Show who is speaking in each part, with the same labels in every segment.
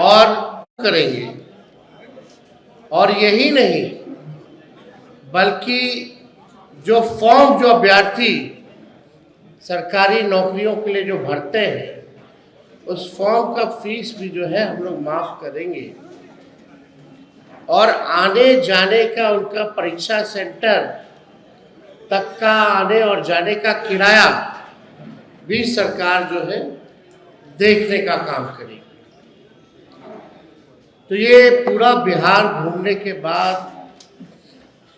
Speaker 1: और करेंगे। और यही नहीं बल्कि जो फॉर्म जो अभ्यर्थी सरकारी नौकरियों के लिए जो भरते हैं उस फॉर्म का फीस भी जो है हम लोग माफ करेंगे। और आने जाने का उनका परीक्षा सेंटर तक का आने और जाने का किराया भी सरकार जो है देखने का काम करेगी। तो ये पूरा बिहार घूमने के बाद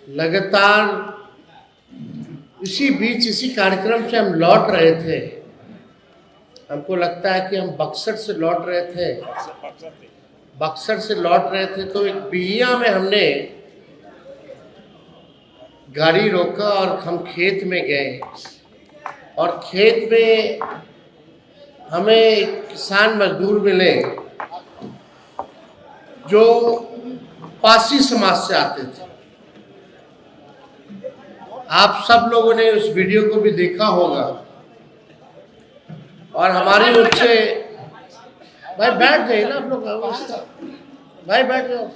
Speaker 1: लगातार इसी बीच इसी कार्यक्रम से हम लौट रहे थे। हमको लगता है कि हम बक्सर से लौट रहे थे। बक्सर से लौट रहे थे तो एक बिहिया में हमने गाड़ी रोका और हम खेत में गए। और खेत में हमें किसान मजदूर मिले जो पासी समाज से आते थे। आप सब लोगों ने उस वीडियो को भी देखा होगा। और हमारी उनसे भाई बैठ जाइए ना आप लोग, भाई बैठ जाओ,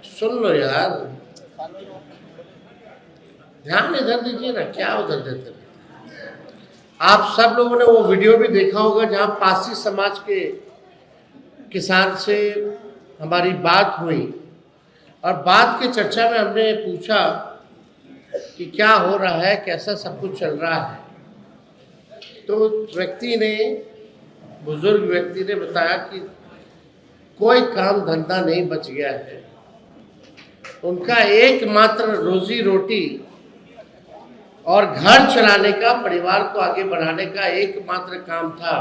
Speaker 1: सुन लो यार, ध्यान इधर दीजिए ना, क्या उधर देते। आप सब लोगों ने वो वीडियो भी देखा होगा जहां पासी समाज के किसान से हमारी बात हुई। और बात की चर्चा में हमने पूछा कि क्या हो रहा है, कैसा सब कुछ चल रहा है। तो व्यक्ति ने, बुजुर्ग व्यक्ति ने बताया कि कोई काम धंधा नहीं बच गया है। उनका एकमात्र रोजी रोटी और घर चलाने का, परिवार को आगे बढ़ाने का एकमात्र काम था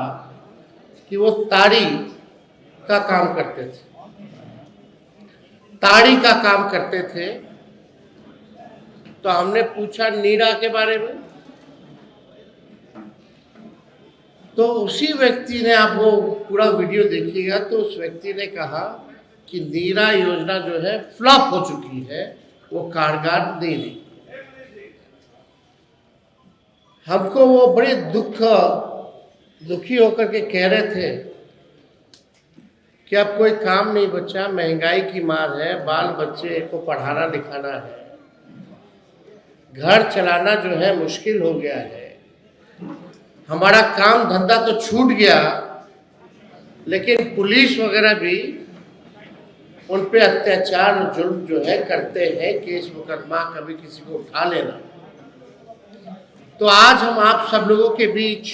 Speaker 1: कि वो ताड़ी का काम करते थे, ताड़ी का काम करते थे। तो हमने पूछा नीरा के बारे में, तो उसी व्यक्ति ने, आप वो पूरा वीडियो देखिएगा, तो उस व्यक्ति ने कहा कि नीरा योजना जो है फ्लॉप हो चुकी है, वो कारगर नहीं रही। हमको वो बड़े दुखी होकर के कह रहे थे कि अब कोई काम नहीं बचा, महंगाई की मार है, बाल बच्चे को पढ़ाना लिखाना है, घर चलाना जो है मुश्किल हो गया है, हमारा काम धंधा तो छूट गया, लेकिन पुलिस वगैरह भी उन पे अत्याचार और जुल्म जो है करते हैं, केस मुकदमा कभी किसी को उठा लेना। तो आज हम आप सब लोगों के बीच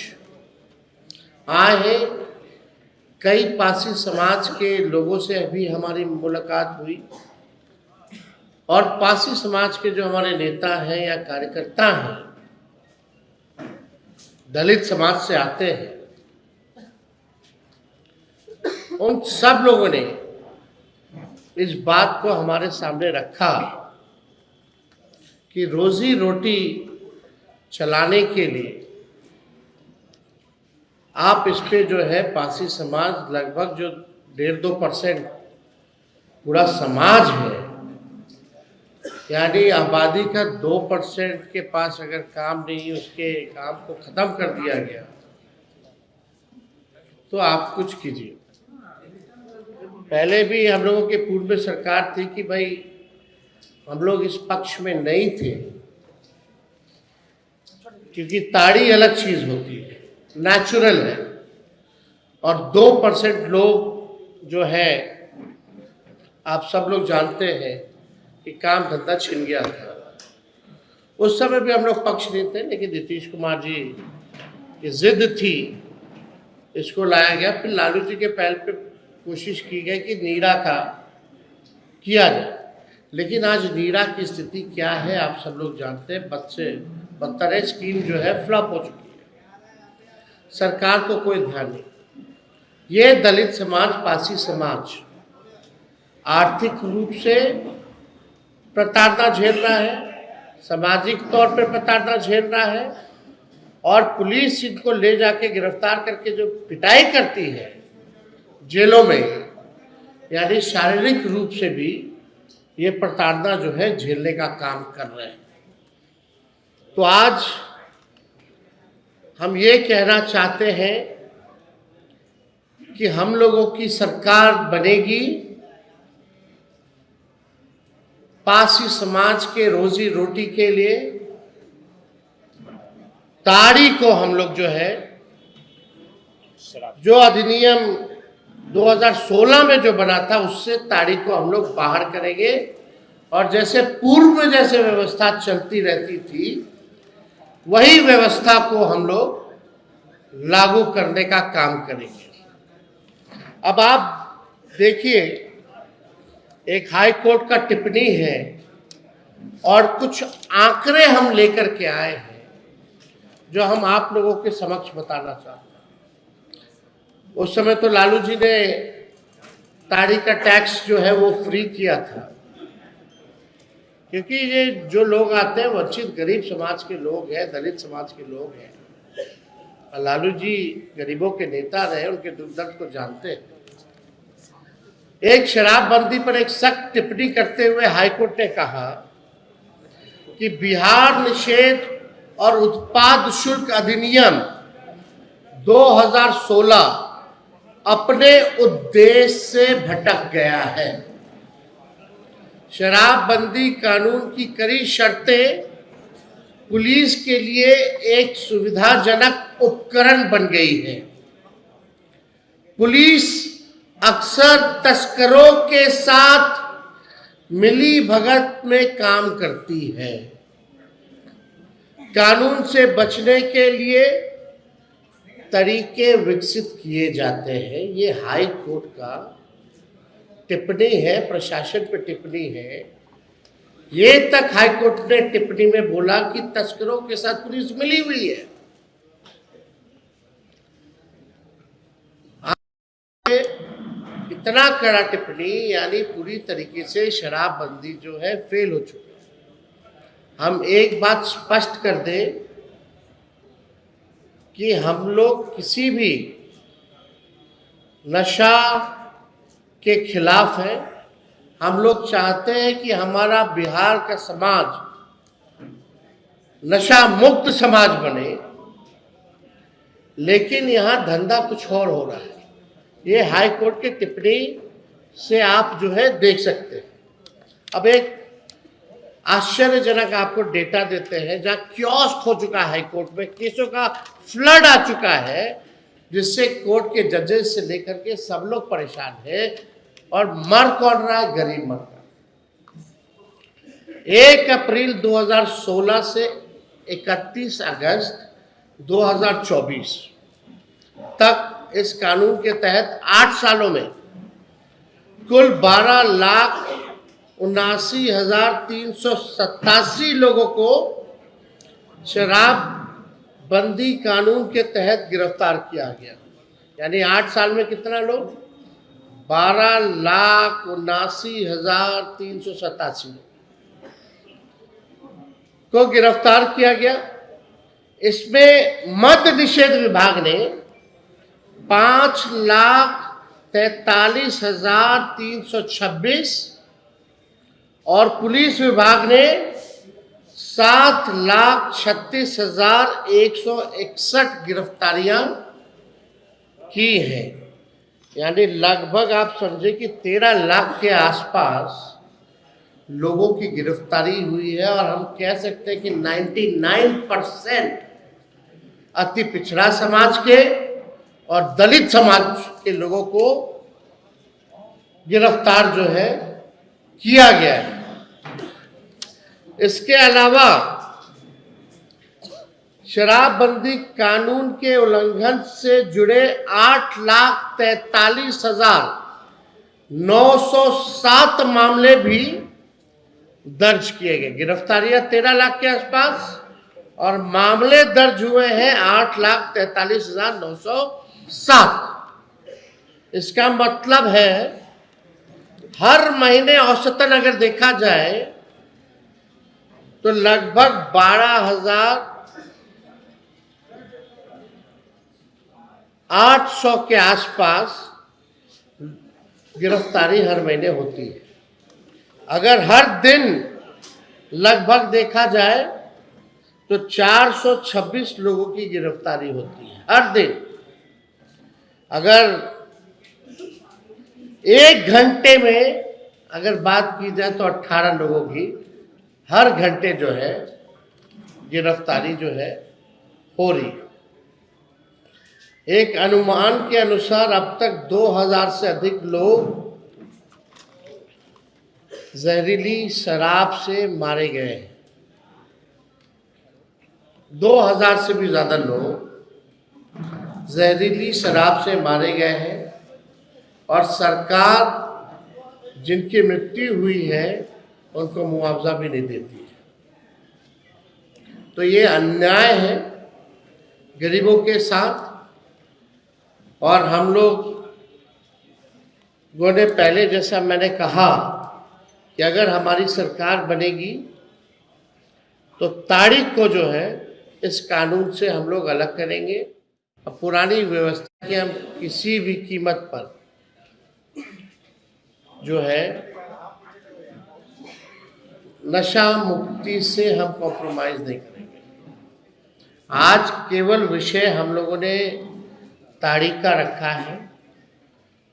Speaker 1: आए हैं। कई पासी समाज के लोगों से अभी हमारी मुलाकात हुई और पासी समाज के जो हमारे नेता हैं या कार्यकर्ता हैं, दलित समाज से आते हैं, उन सब लोगों ने इस बात को हमारे सामने रखा कि रोजी रोटी चलाने के लिए आप इस पे जो है पासी समाज लगभग जो 1.5-2% पूरा समाज है, यानी आबादी का 2% के पास अगर काम नहीं, उसके काम को खत्म कर दिया गया, तो आप कुछ कीजिए। पहले भी हम लोगों के पूर्व में सरकार थी कि भाई हम लोग इस पक्ष में नहीं थे, क्योंकि ताड़ी अलग चीज होती है, नेचुरल है। और 2% लोग जो है, आप सब लोग जानते हैं कि काम धंधा छिन गया था। उस समय भी हम लोग पक्ष नहीं थे, लेकिन नीतीश कुमार जी की जिद थी, इसको लाया गया। फिर लालू जी के पहल पे कोशिश की गई कि नीरा का किया जाए, लेकिन आज नीरा की स्थिति क्या है आप सब लोग जानते हैं। बदतर स्कीम जो है फ्लॉप हो चुकी है, सरकार को कोई ध्यान नहीं। ये दलित समाज, पासी समाज आर्थिक रूप से प्रताड़ना झेल रहा है, सामाजिक तौर पर प्रताड़ना झेल रहा है, और पुलिस इनको ले जाके गिरफ्तार करके जो पिटाई करती है जेलों में, यानी शारीरिक रूप से भी ये प्रताड़ना जो है झेलने का काम कर रहे हैं। तो आज हम ये कहना चाहते हैं कि हम लोगों की सरकार बनेगी, पासी समाज के रोजी रोटी के लिए ताड़ी को हम लोग जो है, जो अधिनियम 2016 में जो बना था उससे ताड़ी को हम लोग बाहर करेंगे और जैसे पूर्व में जैसे व्यवस्था चलती रहती थी वही व्यवस्था को हम लोग लागू करने का काम करेंगे। अब आप देखिए, एक हाई कोर्ट का टिप्पणी है और कुछ आंकड़े हम लेकर के आए हैं जो हम आप लोगों के समक्ष बताना चाहते हैं। उस समय तो लालू जी ने ताड़ी का टैक्स जो है वो फ्री किया था, क्योंकि ये जो लोग आते हैं वंचित गरीब समाज के लोग हैं, दलित समाज के लोग हैं। लालू जी गरीबों के नेता रहे, उनके दुख दर्द को जानते हैं। एक शराबबंदी पर एक सख्त टिप्पणी करते हुए हाईकोर्ट ने कहा कि बिहार निषेध और उत्पाद शुल्क अधिनियम 2016 अपने उद्देश्य से भटक गया है। शराबबंदी कानून की कड़ी शर्तें पुलिस के लिए एक सुविधाजनक उपकरण बन गई है। पुलिस अक्सर तस्करों के साथ मिली भगत में काम करती है। कानून से बचने के लिए तरीके विकसित किए जाते हैं। ये हाई कोर्ट का टिप्पणी है, प्रशासन पे टिप्पणी है। ये तक हाई कोर्ट ने टिप्पणी में बोला कि तस्करों के साथ पुलिस मिली हुई है। इतना कड़ा टिप्पणी, यानी पूरी तरीके से शराबबंदी जो है फेल हो चुकी है। हम एक बात स्पष्ट कर दें कि हम लोग किसी भी नशा के खिलाफ हैं। हम लोग चाहते हैं कि हमारा बिहार का समाज नशा मुक्त समाज बने, लेकिन यहाँ धंधा कुछ और हो रहा है। ये हाई कोर्ट के टिप्पणी से आप जो है देख सकते हैं। अब एक आश्चर्यजनक आपको डेटा देते हैं, जहाँ कियोस्क हो चुका है हाई कोर्ट में, केसों का फ्लड आ चुका है, जिससे कोर्ट के जजेस से लेकर के सब लोग परेशान हैं। और मर कौन रहा है? गरीब मर रहा है। 1 अप्रैल 2016 से 31 अगस्त 2024 तक इस कानून के तहत 8 सालों में कुल 12,79,387 लोगों को शराबबंदी कानून के तहत गिरफ्तार किया गया। यानी 8 साल में कितना लोग? 12,79,387 को गिरफ्तार किया गया। इसमें मद्य निषेध विभाग ने 5,43,326 और पुलिस विभाग ने 7,36,161 गिरफ्तारियां की हैं। यानी लगभग आप समझे कि 13 लाख के आसपास लोगों की गिरफ्तारी हुई है। और हम कह सकते हैं कि 99% अति पिछड़ा समाज के और दलित समाज के लोगों को गिरफ्तार जो है किया गया है। इसके अलावा शराबबंदी कानून के उल्लंघन से जुड़े 8,43,907 मामले भी दर्ज किए गए। गिरफ्तारियां 13 लाख के आसपास और मामले दर्ज हुए हैं 8,43,907। इसका मतलब है हर महीने औसतन अगर देखा जाए तो लगभग 12,800 के आसपास गिरफ्तारी हर महीने होती है। अगर हर दिन लगभग देखा जाए तो 426 लोगों की गिरफ्तारी होती है हर दिन। अगर एक घंटे में अगर बात की जाए तो 18 लोगों की हर घंटे जो है गिरफ्तारी जो है हो रही है। एक अनुमान के अनुसार अब तक 2000 से अधिक लोग जहरीली शराब से मारे गए हैं। 2000 से भी ज्यादा लोग जहरीली शराब से मारे गए हैं और सरकार जिनकी मृत्यु हुई है उनको मुआवजा भी नहीं देती है। तो ये अन्याय है गरीबों के साथ। और हम लोगों ने पहले, जैसा मैंने कहा, कि अगर हमारी सरकार बनेगी तो ताड़ी को जो है इस कानून से हम लोग अलग करेंगे। अब पुरानी व्यवस्था की हम किसी भी कीमत पर जो है नशा मुक्ति से हम कॉम्प्रोमाइज नहीं करेंगे। आज केवल विषय हम लोगों ने ताड़ी का रखा है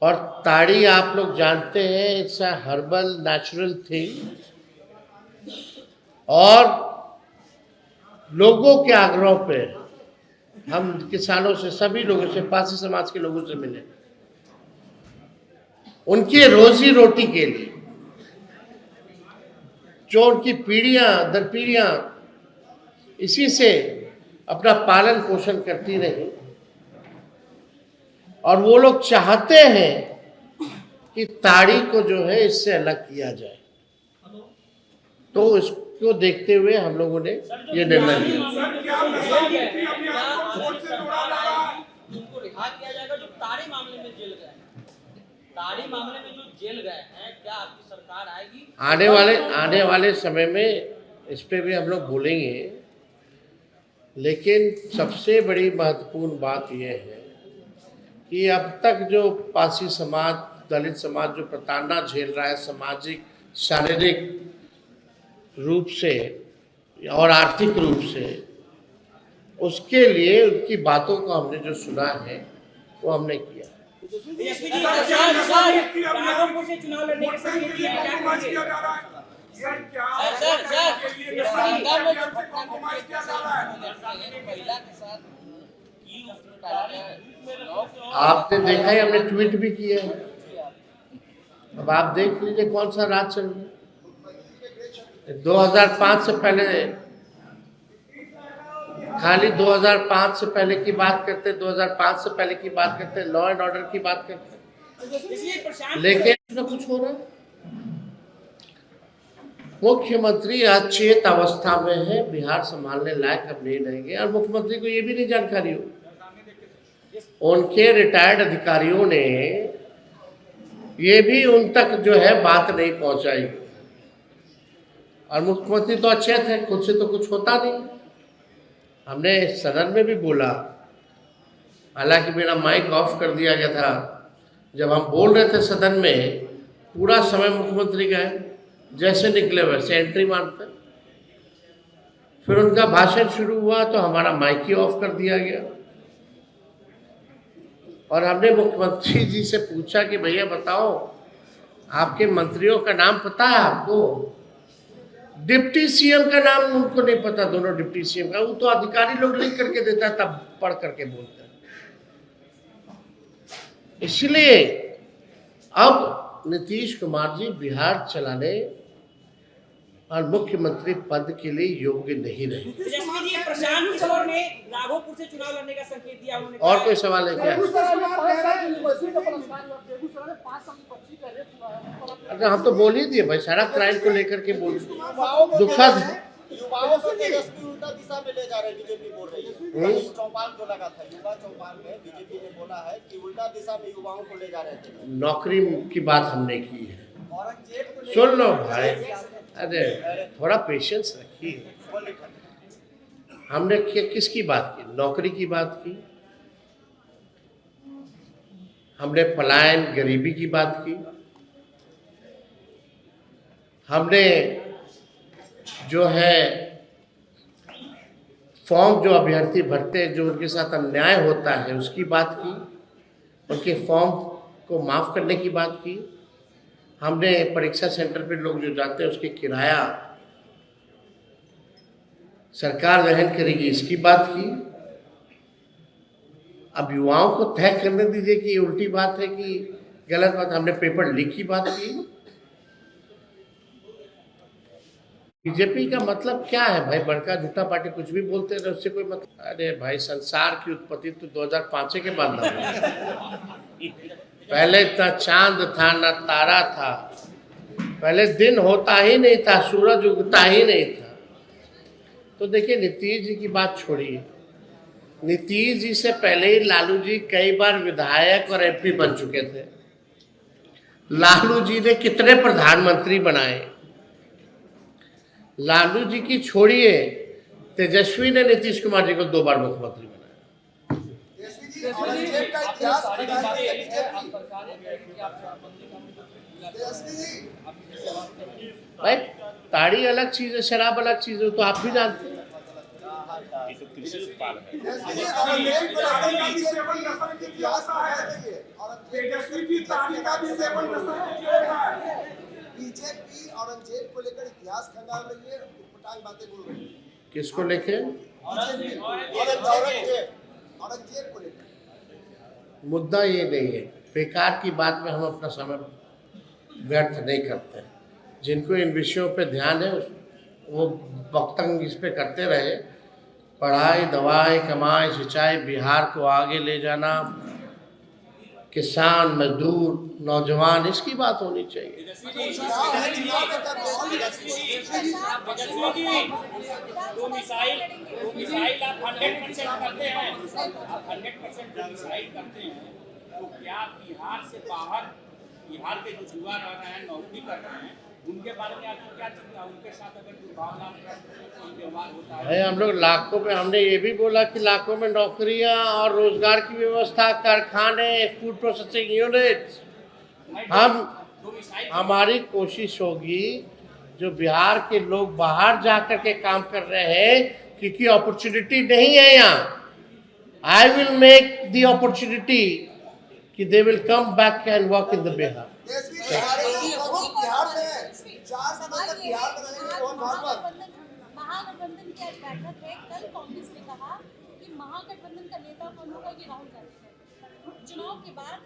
Speaker 1: और ताड़ी आप लोग जानते हैं it's a herbal natural thing. और लोगों के आग्रह पे हम किसानों से, सभी लोगों से, पासी समाज के लोगों से मिले, उनकी रोजी रोटी के लिए, जो उनकी पीढ़ियां दर पीढ़ियां इसी से अपना पालन पोषण करती रही, और वो लोग चाहते हैं कि ताड़ी को जो है इससे अलग किया जाए। तो इसको देखते हुए हम लोगों ने ये निर्णय लिया।
Speaker 2: उनको रिहा किया जाएगा जो ताड़ी मामले में जेल गए, ताड़ी मामले में जो जेल गए हैं, क्या आपकी सरकार आएगी?
Speaker 1: आने वाले समय में इस पे भी हम लोग बोलेंगे। लेकिन सबसे बड़ी महत्वपूर्ण बात यह है कि अब तक जो पासी समाज, दलित समाज जो प्रताड़ना झेल रहा है सामाजिक, शारीरिक रूप से और आर्थिक रूप से, उसके लिए उनकी बातों को हमने जो सुना है वो हमने किया।
Speaker 2: चुनाव लड़ने के
Speaker 1: आपने देखा है, हमने ट्वीट भी किया है। अब आप देख लीजिए कौन सा राज चल रहा है। 2005 से पहले, खाली 2005 से पहले की बात करते, 2005 से पहले की बात करते, लॉ एंड ऑर्डर की बात करते, लेकिन कुछ हो रहा है। मुख्यमंत्री अचेत अवस्था में है, बिहार संभालने लायक अब नहीं रहेंगे। और मुख्यमंत्री को ये भी नहीं जानकारी हो, उनके रिटायर्ड अधिकारियों ने ये भी उन तक जो है बात नहीं पहुंचाई। और मुख्यमंत्री तो अचेत है, खुद से तो कुछ होता नहीं। हमने सदन में भी बोला, हालांकि मेरा माइक ऑफ कर दिया गया था। जब हम बोल रहे थे सदन में, पूरा समय मुख्यमंत्री का है, जैसे निकले वैसे एंट्री मारते। फिर उनका भाषण शुरू हुआ तो हमारा माइक ही ऑफ कर दिया गया। और हमने मुख्यमंत्री जी से पूछा कि भैया बताओ, आपके मंत्रियों का नाम पता है आपको? डिप्टी सीएम का नाम उनको नहीं पता, दोनों डिप्टी सीएम का। वो तो अधिकारी लोग लिख करके देता है, तब पढ़ करके बोलता है। इसलिए अब नीतीश कुमार जी बिहार चलाने और मुख्यमंत्री पद के लिए योग्य नहीं रहे।
Speaker 2: प्रशांत किशोर ने राघोपुर से चुनाव लड़ने का संकेत दिया।
Speaker 1: और कोई सवाल है क्या? अगर हम तो बोल ही दिए भाई, सारा क्राइम को लेकर के बोल, दुखद है।
Speaker 3: युवाओं को तेजस्वी उल्टा दिशा में ले जा रहे हैं, बीजेपी बोल रही है। चौपाल जो लगा था, युवा चौपाल में बीजेपी ने बोला है कि उल्टा दिशा में युवाओं को ले जा रहे थे।
Speaker 1: नौकरी की बात हमने की है। सुन लो भाई, अरे थोड़ा पेशेंस रखिए। हमने किसकी बात की? नौकरी की बात की, हमने पलायन, गरीबी की बात की, हमने जो है फॉर्म जो अभ्यर्थी भरते हैं, जो उनके साथ अन्याय होता है उसकी बात की, उनके फॉर्म को माफ़ करने की बात की। हमने परीक्षा सेंटर पे लोग जो जाते हैं उसकी किराया सरकार वहन करेगी इसकी बात की। अब युवाओं को तय करने दीजिए कि ये उल्टी बात है कि गलत बात। हमने पेपर लीक की बात की। बीजेपी का मतलब क्या है भाई? बड़का झूठा पार्टी कुछ भी बोलते रहे, उससे कोई मतलब? अरे भाई, संसार की उत्पत्ति तो 2005 के बाद ना हुई। पहले इतना चांद था ना तारा था, पहले दिन होता ही नहीं था, सूरज उगता ही नहीं था। तो देखिए, नीतीश जी की बात छोड़िए। नीतीश जी से पहले ही लालू जी कई बार विधायक और एमपी बन चुके थे। लालू जी ने कितने प्रधानमंत्री बनाए? लालू जी की छोड़िए, तेजस्वी ने नीतीश कुमार जी को 2 बार मुख्यमंत्री बनाया।
Speaker 3: औरंगजेब का इतिहास
Speaker 1: भाई, ताड़ी अलग चीज है, शराब अलग चीज है, तो आप भी जानते हैं।
Speaker 3: बीजेपी औरंगजेब को लेकर इतिहास खंगाल रही है, उटपटांग बातें बोल रही है।
Speaker 1: किसको लेके?
Speaker 3: औरंगजेब को लेकर।
Speaker 1: मुद्दा ये नहीं है। बेकार की बात में हम अपना समय व्यर्थ नहीं करते। जिनको इन विषयों पे ध्यान है वो वक्तव्य इस पे करते रहे। पढ़ाई, दवाई, कमाई, सिंचाई, बिहार को आगे ले जाना, किसान, मजदूर, नौजवान, इसकी बात होनी चाहिए।
Speaker 4: दो मिसाइल आप 100% करते हैं, आप 100% मिसाइल करते हैं, तो क्या बिहार से बाहर, बिहार के जो युवा रह रहे हैं, नौकरी कर रहे हैं, उनके बारे में आपको क्या चिंता? उनके साथ अगर दुर्भावना व्यवहार होता है?
Speaker 1: हम लोग लाखों में, हमने ये भी बोला कि लाखों में नौकरियां और रोजगार की व्यवस्था, कारखाने, फूड प्रोसेसिंग यूनिट्स, हमारी कोशिश होगी जो बिहार के लोग बाहर जाकर के काम कर रहे हैं, क्योंकि अपॉर्चुनिटी नहीं है यहाँ। I will make the opportunity कि they will come back and work in the Bihar.
Speaker 5: Mahagathbandhan की आज बैठक है। कल कांग्रेस ने कहा कि महागठबंधन का नेता कौन होगा ये राहुल गांधी है। चुनाव के बाद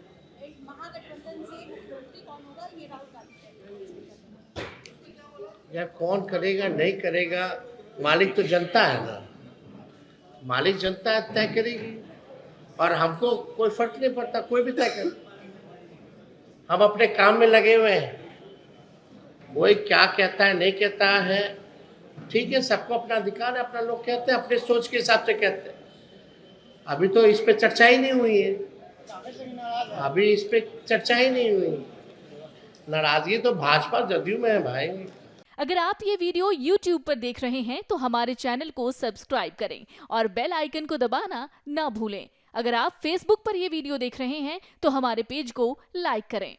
Speaker 5: एक महागठबंधन से मुख्यमंत्री कौन होगा ये राहुल गांधी है।
Speaker 1: यार, कौन करेगा नहीं करेगा, मालिक तो जनता है ना। मालिक जनता है, तय करेगी। और हमको कोई फर्क नहीं पड़ता, कोई भी तय करे। हम अपने काम में लगे हुए हैं। कोई क्या कहता है नहीं कहता है, ठीक है, सबको अपना अधिकार है। अपना लोग कहते हैं, अपने सोच के हिसाब से कहते हैं। अभी तो इस पे चर्चा ही नहीं हुई है। अभी इस पे चर्चा ही नहीं हुई। नाराजगी तो भाजपा जदयू में है भाई।
Speaker 6: अगर आप ये वीडियो YouTube पर देख रहे हैं तो हमारे चैनल को सब्सक्राइब करें और बेल आइकन को दबाना ना भूलें। अगर आप Facebook पर ये वीडियो देख रहे हैं तो हमारे पेज को लाइक करें।